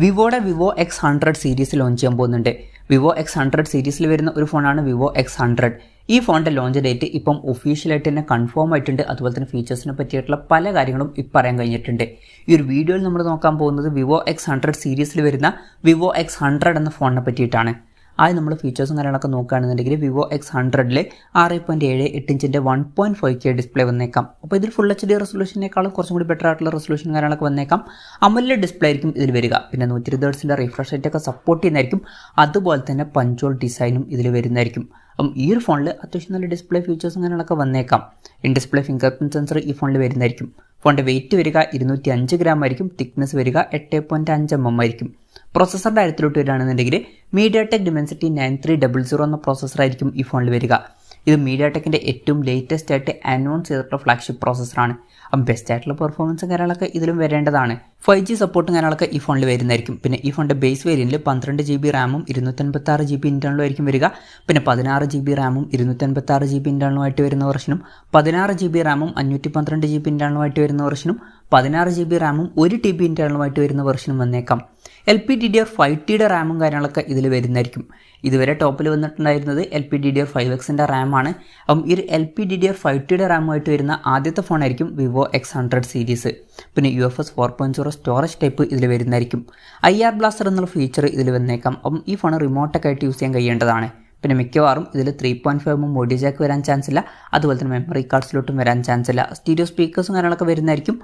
Vivo X100 series launch ചെയ്യാൻ പോകുന്നുണ്ട്. Vivo X100 സീരീസിൽ വരുന്ന ഒരു ഫോണാണ് Vivo X100. ഈ ഫോണിൻ്റെ ലോഞ്ച് ഡേറ്റ് ഇപ്പം ഒഫീഷ്യലായിട്ട് തന്നെ കൺഫേം ആയിട്ടുണ്ട്. അതുപോലെ തന്നെ ഫീച്ചേഴ്സിനെ പറ്റിയിട്ടുള്ള പല കാര്യങ്ങളും ഇപ്പം പറയാൻ കഴിഞ്ഞിട്ടുണ്ട്. ഈ ഒരു വീഡിയോയിൽ നമ്മൾ നോക്കാൻ പോകുന്നത് Vivo X100 സീരീസിൽ വരുന്ന Vivo X100 എന്ന ഫോണിനെ പറ്റിയിട്ടാണ്. ആദ്യം നമ്മൾ ഫീച്ചേഴ്സും കാര്യങ്ങളൊക്കെ നോക്കുകയാണെന്നുണ്ടെങ്കിൽ Vivo X100 6.78 ഇഞ്ചിൻ്റെ 1.5K ഡിസ്പ്ലേ വന്നേക്കാം. അപ്പോൾ ഇതിൽ ഫുൾ HD റെസൊല്യൂഷനേക്കാളും കുറച്ചും കൂടി ബെറ്റർ ആയിട്ടുള്ള റെസൊല്യൂഷൻ കാര്യങ്ങളൊക്കെ വന്നേക്കാം. AMOLED ഡിസ്പ്ലേ ആയിരിക്കും ഇതിൽ വരിക. പിന്നെ 120 Hz റിഫ്രഷ് റേറ്റ് ഒക്കെ സപ്പോർട്ട് ചെയ്യുന്നതായിരിക്കും. അതുപോലെ തന്നെ പഞ്ചോൾ ഡിസൈനും ഇതിൽ വരുന്നതായിരിക്കും. അപ്പം ഈ ഒരു ഫോണിൽ അത്യാവശ്യം നല്ല ഡിസ്പ്ലേ ഫീച്ചേഴ്സും കാര്യങ്ങളൊക്കെ വന്നേക്കാം. In display finger print sensor ഈ ഫോണിൽ വരുന്നതായിരിക്കും. ഫോണിൻ്റെ വെയിറ്റ് വരിക 205 ഗ്രാം ആയിരിക്കും. തിക്നെസ് വരിക 8.5 mm ആയിരിക്കും. പ്രോസസ്സറിൻ്റെ കാര്യത്തിലോട്ട് വരികയാണെന്നുണ്ടെങ്കിൽ mediatek dimensity 9300 എന്ന പ്രോസസ്സറായിരിക്കും ഈ ഫോണിൽ വരിക. ഇത് mediatekൻ്റെ ഏറ്റവും ലേറ്റസ്റ്റ് ആയിട്ട് അനൗൺസ് ചെയ്തിട്ടുള്ള ഫ്ലാഗ്ഷിപ്പ് പ്രോസസ്സറാണ്. അപ്പം ബെസ്റ്റ് ആയിട്ടുള്ള പെർഫോമൻസും കാര്യങ്ങളൊക്കെ ഇതിലും വരേണ്ടതാണ്. 5G സപ്പോർട്ടും കാര്യങ്ങളൊക്കെ ഈ ഫോണിൽ വരുന്നതായിരിക്കും. പിന്നെ ഈ ഫോണിൻ്റെ ബേസ് വേരിയൻറ്റിൽ 12 GB റാമും 256 GB ഇൻറ്റേർണലും ആയിരിക്കും വരിക. പിന്നെ 16 GB റാമും 256 GB ഇൻറ്റേർണലുമായിട്ട് വരുന്ന വെർഷനും 16 GB റാമും 512 GB ഇൻറ്റേർണലുമായിട്ട് വരുന്ന വെർഷനും 16 GB റാമും 1 TB ഇൻറ്റേർണലുമായിട്ട് വരുന്ന വെർഷനും വന്നേക്കാം. LPDDR5Tയുടെ റാമും കാര്യങ്ങളൊക്കെ ഇതിൽ വരുന്നതായിരിക്കും. ഇതുവരെ ടോപ്പിൽ വന്നിട്ടുണ്ടായിരുന്നത് LPDDR5Xൻ്റെ റാമാണ്. അപ്പം ഈ LPDDR5Tയുടെ റാമുമായിട്ട് വരുന്ന ആദ്യത്തെ ഫോണായിരിക്കും Vivo X100 സീരീസ്. പിന്നെ UFS 4.0 സ്റ്റോറേജ് ടൈപ്പ് ഇതിൽ വരുന്നതായിരിക്കും. IR ബ്ലാസ്റ്റർ എന്നുള്ള ഫീച്ചർ ഇതിൽ വന്നേക്കാം. അപ്പം ഈ ഫോൺ റിമോട്ടൊക്കെ ആയിട്ട് യൂസ് ചെയ്യാൻ കഴിയേണ്ടതാണ്. പിന്നെ മിക്കവാറും ഇതിൽ 3.5 mm ഓഡിയോ ജാക്ക് വരാൻ ചാൻസ് ഇല്ല. അതുപോലെ തന്നെ മെമ്മറി കാർഡ്സിലോട്ടും വരാൻ ചാൻസ് ഇല്ല. സ്റ്റീരിയോ സ്പീക്കേഴ്സും കാര്യങ്ങളൊക്കെ വരുന്നതായിരിക്കും.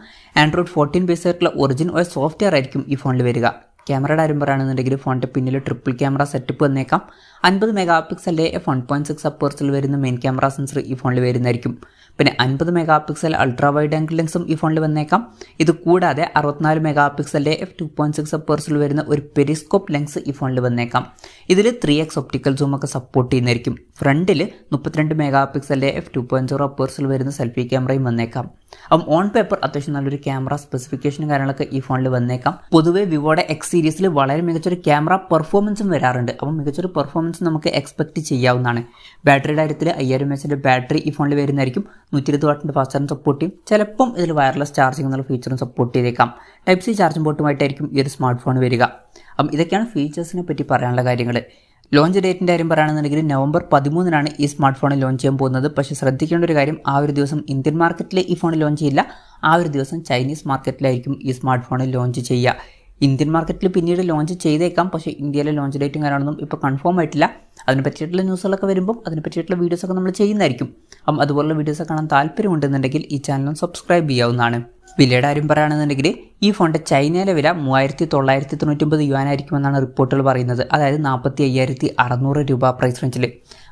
Android 14 ബേസ് ആയിട്ടുള്ള ഒറിജിൻ OS സോഫ്റ്റ്വെയർ ആയിരിക്കും ഈ ഫോണിൽ വരിക. ക്യാമറയുടെ കാര്യം പറയുകയാണെന്നുണ്ടെങ്കിൽ ഫോണിൻ്റെ പിന്നിൽ ട്രിപ്പിൾ ക്യാമറ സെറ്റപ്പ് വന്നേക്കാം. 50 MP f1.6 അപ്പേഴ്സിൽ വരുന്ന മെയിൻ ക്യാമറ സെൻസർ ഈ ഫോണിൽ വരുന്നതായിരിക്കും. പിന്നെ 50 MP അൾട്രാ വൈഡ് ആംഗിൾ ലെൻസും ഈ ഫോണിൽ വന്നേക്കാം. ഇത് കൂടാതെ 64 MP f2.6 അപ്പേഴ്സിൽ വരുന്ന ഒരു പെരിസ്കോപ്പ് ലെൻസ് ഈ ഫോണിൽ വന്നേക്കാം. ഇതിൽ 3x ഒപ്റ്റിക്കൽ സൂം ഒക്കെ സപ്പോർട്ട് ചെയ്യുന്നതായിരിക്കും. ഫ്രണ്ടിൽ 32 MP f2.0 അപ്പേഴ്സിൽ വരുന്ന സെൽഫി ക്യാമറയും വന്നേക്കാം. അപ്പം ഓൺ പേപ്പർ അത്യാവശ്യം നല്ലൊരു ക്യാമറ സ്പെസിഫിക്കേഷനും കാര്യങ്ങളൊക്കെ ഈ ഫോണിൽ വന്നേക്കാം. പൊതുവേ വിവോയുടെ X സീരീസിൽ വളരെ മികച്ചൊരു ക്യാമറ പെർഫോമൻസും വരാറുണ്ട്. അപ്പം മികച്ചൊരു പെർഫോമൻസ് നമുക്ക് എക്സ്പെക്ട് ചെയ്യാവുന്നതാണ്. ബാറ്ററിയുടെ കാര്യത്തിൽ 5000 mAh ബാറ്ററി ഈ ഫോണിൽ വരുന്നതായിരിക്കും. 120 വാട്ടിൻ്റെ ഫാസ്റ്റ് ചാർജ് സപ്പോർട്ട് ചെയ്യും. ചിലപ്പം ഇതിൽ വയർലെസ് ചാർജിംഗ് എന്നുള്ള ഫീച്ചറും സപ്പോർട്ട് ചെയ്തേക്കാം. Type C ചാർജിംഗ് പോർട്ടുമായിട്ടായിരിക്കും ഈ ഒരു സ്മാർട്ട് ഫോൺ വരിക. അപ്പം ഇതൊക്കെയാണ് ഫീച്ചേഴ്സിനെ പറ്റി പറയാനുള്ള കാര്യങ്ങൾ. ലോഞ്ച് ഡേറ്റിൻ്റെ കാര്യം പറയുകയാണെന്നുണ്ടെങ്കിൽ November 13 ഈ സ്മാർട്ട് ഫോൺ ലോഞ്ച് ചെയ്യാൻ പോകുന്നത്. പക്ഷേ ശ്രദ്ധിക്കേണ്ട ഒരു കാര്യം, ആ ഒരു ദിവസം ഇന്ത്യൻ മാർക്കറ്റിൽ ഈ ഫോൺ ലോഞ്ച് ചെയ്യില്ല. ആ ഒരു ദിവസം ചൈനീസ് മാർക്കറ്റിലായിരിക്കും ഈ സ്മാർട്ട് ഫോൺ ലോഞ്ച് ചെയ്യുക. ഇന്ത്യൻ മാർക്കറ്റിൽ പിന്നീട് ലോഞ്ച് ചെയ്തേക്കാം. പക്ഷേ ഇന്ത്യയിലെ ലോഞ്ച് ഡേറ്റും കാര്യങ്ങളൊന്നും ഇപ്പോൾ കൺഫേം ആയിട്ടില്ല. അതിനെ പറ്റിയിട്ടുള്ള ന്യൂസുകളൊക്കെ വരുമ്പോൾ അതിനെ പറ്റിയിട്ടുള്ള വീഡിയോസൊക്കെ നമ്മൾ ചെയ്യുന്നതായിരിക്കും. അപ്പം അതുപോലുള്ള വീഡിയോസൊക്കെ കാണാൻ താല്പര്യമുണ്ടെന്നുണ്ടെങ്കിൽ ഈ ചാനൽ സബ്സ്ക്രൈബ് ചെയ്യാവുന്നതാണ്. വിലയുടെ കാര്യം പറയുകയാണെന്നുണ്ടെങ്കിൽ ഈ ഫോണിൻ്റെ ചൈനയിലെ വില 3999 യുവാൻ ആയിരിക്കുമെന്നാണ് റിപ്പോർട്ടുകൾ പറയുന്നത്. അതായത് 45,600 രൂപ പ്രൈസ് റേഞ്ചിൽ.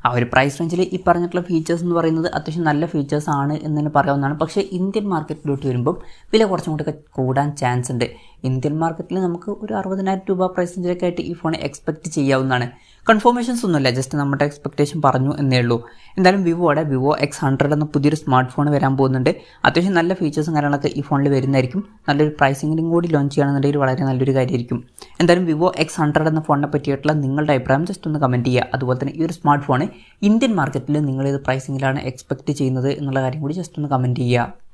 ആ ഒരു പ്രൈസ് റേഞ്ചിൽ ഈ പറഞ്ഞിട്ടുള്ള ഫീച്ചേഴ്സ് എന്ന് പറയുന്നത് അത്യാവശ്യം നല്ല ഫീച്ചേഴ്സ് ആണ് എന്ന് തന്നെ പറയാവുന്നതാണ്. പക്ഷേ ഇന്ത്യൻ മാർക്കറ്റിലോട്ട് വരുമ്പം വില കുറച്ചും കൂടി കൂടാൻ ചാൻസ് ഉണ്ട്. ഇന്ത്യൻ മാർക്കറ്റിൽ നമുക്ക് ഒരു 60,000 രൂപ പ്രൈസ് റേഞ്ചിലൊക്കെ ആയിട്ട് ഈ ഫോൺ എക്സ്പെക്ട് ചെയ്യാവുന്നതാണ്. കൺഫർമേഷൻസ് ഒന്നുമില്ല, ജസ്റ്റ് നമ്മുടെ എക്സ്പെക്ടേഷൻ പറഞ്ഞു എന്നേ ഉള്ളൂ. എന്തായാലും വിവോയുടെ Vivo X100 എന്ന പുതിയൊരു സ്മാർട്ട് ഫോൺ വരാൻ പോകുന്നുണ്ട്. അത്യാവശ്യം നല്ല ഫീച്ചേഴ്സും കാര്യങ്ങളൊക്കെ ഈ ഫോണിൽ വരുന്നതായിരിക്കും. നല്ലൊരു പ്രൈസിങ്ങിലും കൂടി ലോഞ്ച് ചെയ്യുകയാണെന്നുണ്ടെങ്കിൽ വളരെ നല്ലൊരു കാര്യമായിരിക്കും. എന്തായാലും Vivo X100 എന്ന ഫോണിനെ പറ്റിയിട്ടുള്ള നിങ്ങളുടെ അഭിപ്രായം ജസ്റ്റ് ഒന്ന് കമൻറ്റ് ചെയ്യുക. അതുപോലെ തന്നെ ഈ ഒരു സ്മാർട്ട് ഫോൺ ഇന്ത്യൻ മാർക്കറ്റിൽ നിങ്ങൾ ഏത് പ്രൈസിങ്ങിലാണ് എക്സ്പെക്ട് ചെയ്യുന്നത് എന്നുള്ള കാര്യം കൂടി ജസ്റ്റ് ഒന്ന് കമൻറ്റ് ചെയ്യുക.